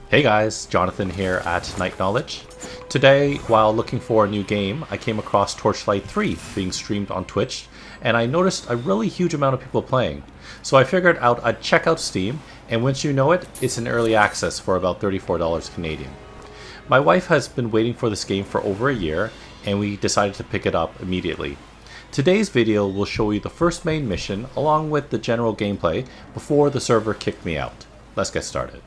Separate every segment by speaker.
Speaker 1: Hey guys, Jonathan here at Night Knowledge. Today, while looking for a new game, I came across Torchlight 3 being streamed on Twitch, and I noticed a really huge amount of people playing. So I figured out I'd check out Steam, and once you know it, it's in early access for about $34 Canadian. My wife has been waiting for this game for over a year, and we decided to pick it up immediately. Today's video will show you the first main mission along with the general gameplay before the server kicked me out. Let's get started.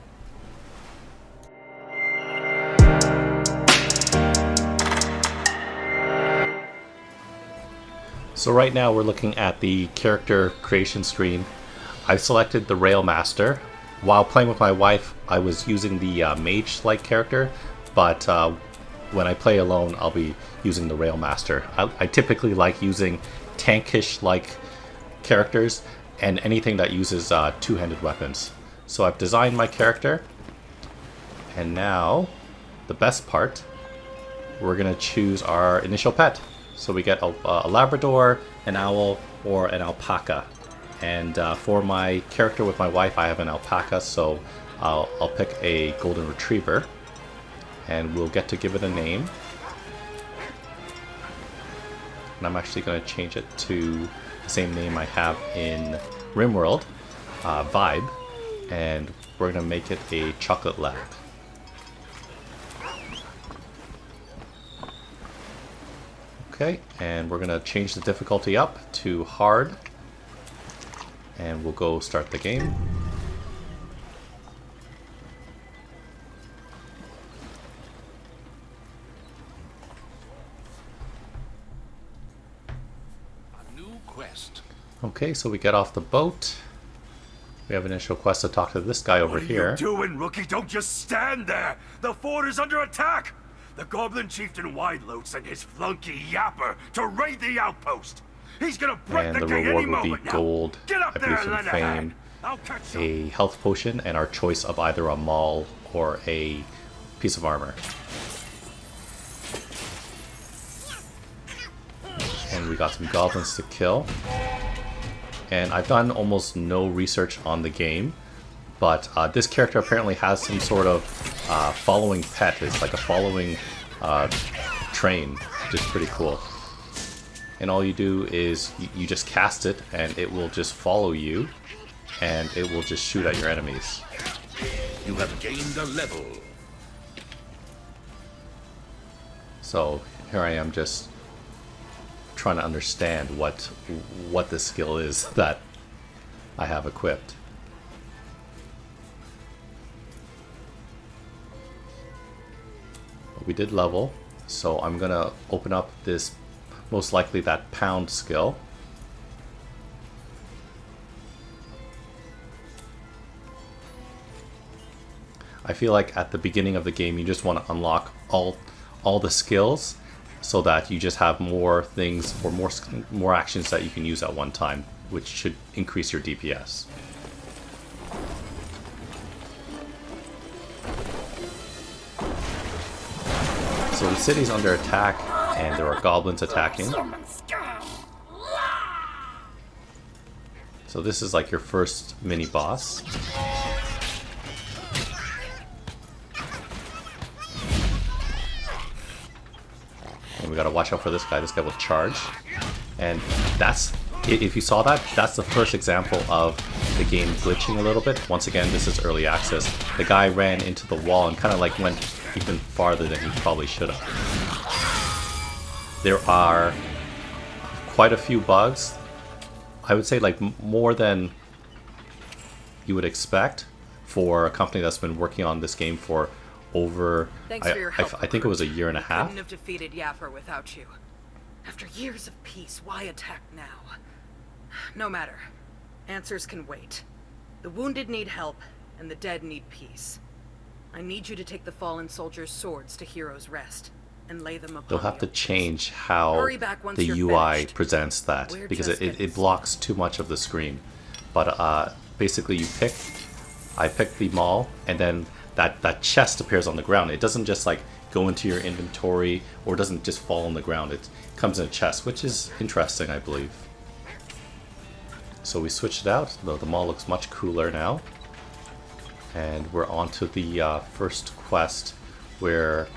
Speaker 1: So right now we're looking at the character creation screen. I've selected the Railmaster. While playing with my wife, I was using the mage-like character, but when I play alone, I'll be using the Railmaster. I typically like using tankish-like characters and anything that uses two-handed weapons. So I've designed my character, and now the best part, we're gonna choose our initial pet. So we get a Labrador, an owl, or an alpaca. And for my character with my wife, I have an alpaca, so I'll pick a golden retriever. And we'll get to give it a name. And I'm actually going to change it to the same name I have in RimWorld, Vibe. And we're going to make it a chocolate lab. Okay, and we're going to change the difficulty up to hard, and we'll go start the game.
Speaker 2: A new quest.
Speaker 1: Okay, so we get off the boat. We have an initial quest to talk to this guy over here.
Speaker 3: What are you doing, rookie? Don't just stand there! The fort is under attack! The Goblin Chieftain Wideloot and his flunky Yapper to raid the outpost. He's gonna break the gate any moment now.
Speaker 1: Gold,
Speaker 3: Get up
Speaker 1: I
Speaker 3: there
Speaker 1: believe
Speaker 3: and
Speaker 1: some
Speaker 3: lend a
Speaker 1: fame,
Speaker 3: hand. I'll catch you.
Speaker 1: a health potion, and our choice of either a maul or a piece of armor. And we got some goblins to kill. And I've done almost no research on the game, but this character apparently has some sort of following pet. It's like a following train, which is pretty cool. And all you do is you just cast it, and it will just follow you, and it will just shoot at your enemies.
Speaker 2: You have gained a level.
Speaker 1: So here I am, just trying to understand what this skill is that I have equipped. We did level, so I'm gonna open up this, most likely that pound skill. I feel like at the beginning of the game you just want to unlock all the skills so that you just have more things or more actions that you can use at one time, which should increase your DPS. So the city's under attack, and there are goblins attacking. So this is like your first mini boss. And we gotta watch out for this guy. This guy will charge. And that's, if you saw that, that's the first example of the game glitching a little bit. Once again, this is early access. The guy ran into the wall and kind of like went even farther than he probably should have. There are quite a few bugs. I would say like more than you would expect for a company that's been working on this game for over, I think it was a year and a half.
Speaker 4: Couldn't have defeated Yapper without you. After years of peace, why attack now? No matter. Answers can wait. The wounded need help, and the dead need peace. I need you to take the fallen soldiers' swords to Heroes' Rest and lay them upon
Speaker 1: They'll have to change how
Speaker 4: Hurry back once
Speaker 1: the
Speaker 4: you're
Speaker 1: UI
Speaker 4: finished.
Speaker 1: presents that,
Speaker 4: We're
Speaker 1: because
Speaker 4: just
Speaker 1: it
Speaker 4: getting
Speaker 1: blocks too much of the screen. But basically I pick the maul, and then that chest appears on the ground. It doesn't just like go into your inventory, or it doesn't just fall on the ground. It comes in a chest, which is interesting, I believe. So we switched it out, though the mall looks much cooler now. And we're on to the first quest, where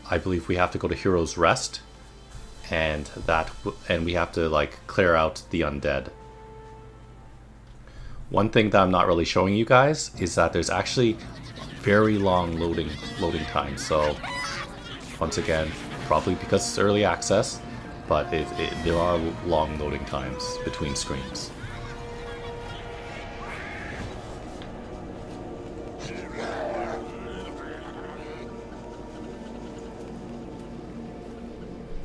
Speaker 1: I believe we have to go to Hero's Rest, and we have to like clear out the undead. One thing that I'm not really showing you guys is that there's actually very long loading times. So once again, probably because it's early access, but there are long loading times between screens.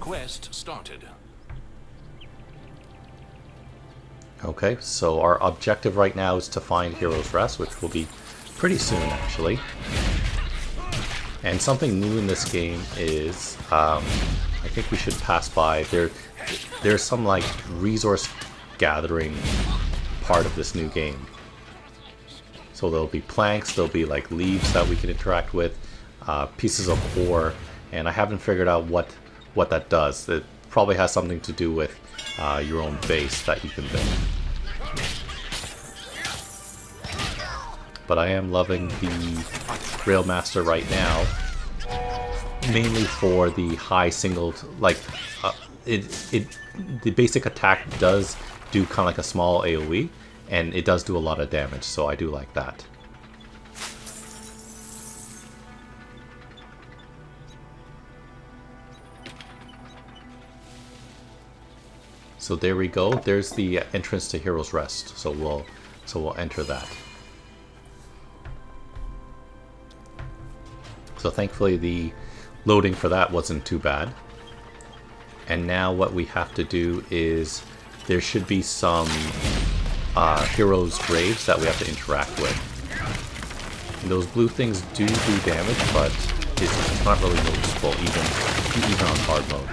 Speaker 2: Quest started.
Speaker 1: Okay, so our objective right now is to find Hero's Rest, which will be pretty soon actually. And something new in this game is, I think we should pass by, there's some like resource gathering part of this new game. So there'll be planks, there'll be like leaves that we can interact with, pieces of ore, and I haven't figured out what that does. It probably has something to do with your own base that you can build. But I am loving the Railmaster right now, mainly for the high single, like the basic attack does do kind of like a small AoE, and it does do a lot of damage, so I do like that. So there we go. There's the entrance to Hero's Rest. So we'll enter that. So thankfully the loading for that wasn't too bad. And now what we have to do is there should be some heroes' graves that we have to interact with. And those blue things do damage, but it's not really noticeable even on hard mode.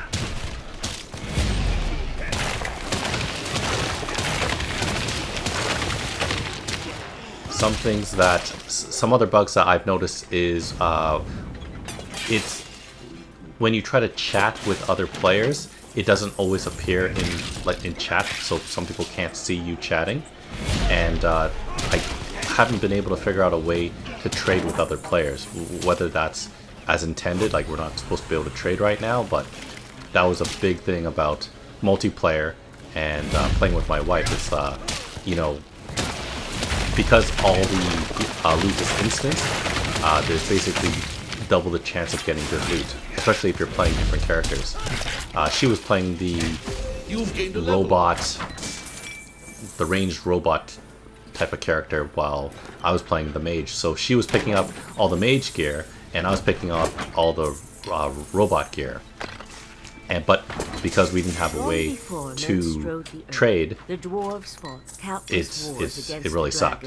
Speaker 1: Some other bugs that I've noticed is it's when you try to chat with other players, it doesn't always appear in chat, so some people can't see you chatting, and I haven't been able to figure out a way to trade with other players, whether that's as intended, like we're not supposed to be able to trade right now, but that was a big thing about multiplayer and playing with my wife. It's you know, because all the loot is instant, there's basically double the chance of getting good loot, especially if you're playing different characters. She was playing the robot, the ranged robot type of character, while I was playing the mage. So she was picking up all the mage gear, and I was picking up all the robot gear. But because we didn't have a way to trade, it really sucked.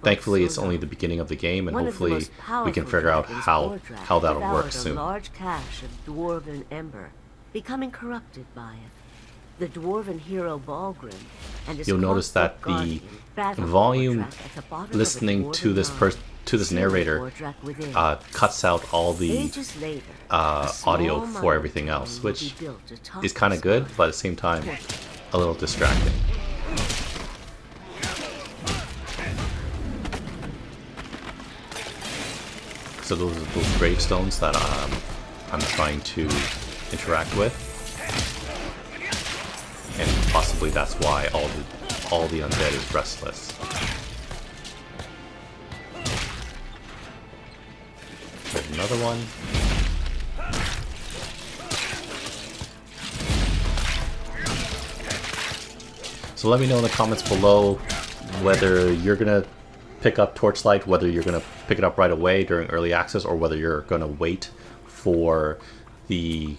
Speaker 1: Thankfully, it's only the beginning of the game, and hopefully we can figure out how that'll work soon.
Speaker 5: Large cache of dwarven ember, becoming corrupted by it. The dwarven hero Balgrim and his
Speaker 1: You'll notice that the volume listening to this narrator cuts out all the audio for everything else, which is kind of good, but at the same time a little distracting. So those are those gravestones that I'm trying to interact with, and possibly that's why all the undead is restless. There's another one. So let me know in the comments below whether you're gonna pick up Torchlight, whether you're gonna pick it up right away during early access, or whether you're gonna wait for the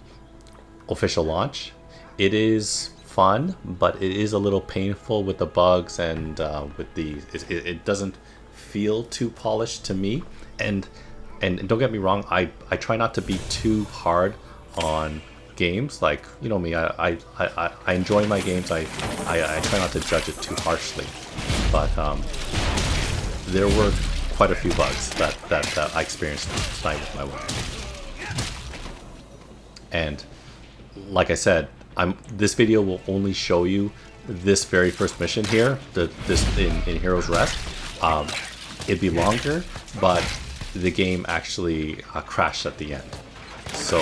Speaker 1: official launch. It is fun, but it is a little painful with the bugs, and with it doesn't feel too polished to me. And don't get me wrong, I try not to be too hard on games. Like, you know me, I enjoy my games. I try not to judge it too harshly. But there were quite a few bugs that I experienced tonight with my wife. And like I said, this video will only show you this very first mission here, this in Hero's Rest. it'd be longer, but the game actually crashed at the end. So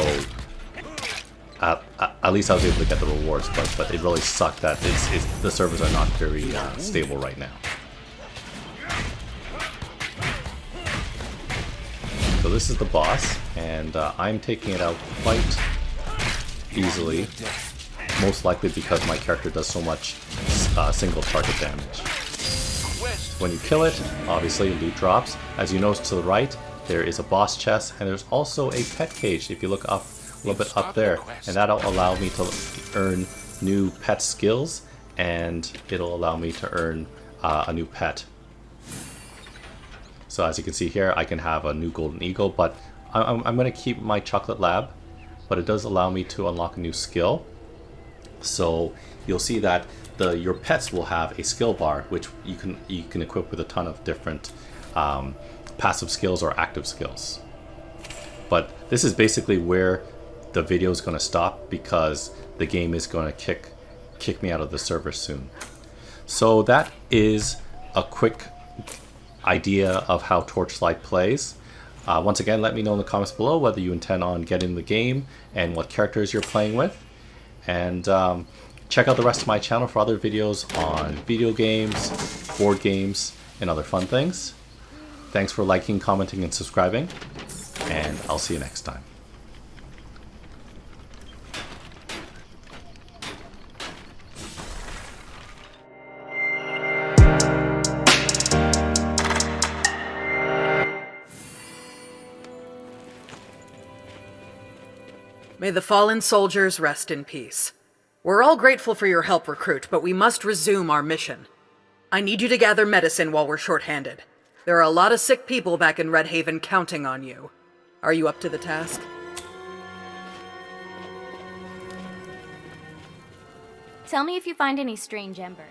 Speaker 1: at least I was able to get the rewards, but it really sucked that the servers are not very stable right now. So this is the boss, and I'm taking it out quite easily, most likely because my character does so much single target damage. When you kill it, obviously loot drops. As you notice to the right, there is a boss chest, and there's also a pet cage if you look up a little bit up there, and that'll allow me to earn new pet skills, and it'll allow me to earn a new pet. So as you can see here, I can have a new golden eagle, but I'm going to keep my chocolate lab, but it does allow me to unlock a new skill. So you'll see that your pets will have a skill bar, which you can equip with a ton of different passive skills or active skills. But this is basically where the video is going to stop, because the game is going to kick me out of the server soon. So that is a quick idea of how Torchlight plays. Once again, let me know in the comments below whether you intend on getting the game and what characters you're playing with. And check out the rest of my channel for other videos on video games, board games, and other fun things. Thanks for liking, commenting, and subscribing, and I'll see you next time.
Speaker 4: May the fallen soldiers rest in peace. We're all grateful for your help, Recruit, but we must resume our mission. I need you to gather medicine while we're short-handed. There are a lot of sick people back in Red Haven counting on you. Are you up to the task?
Speaker 6: Tell me if you find any strange ember.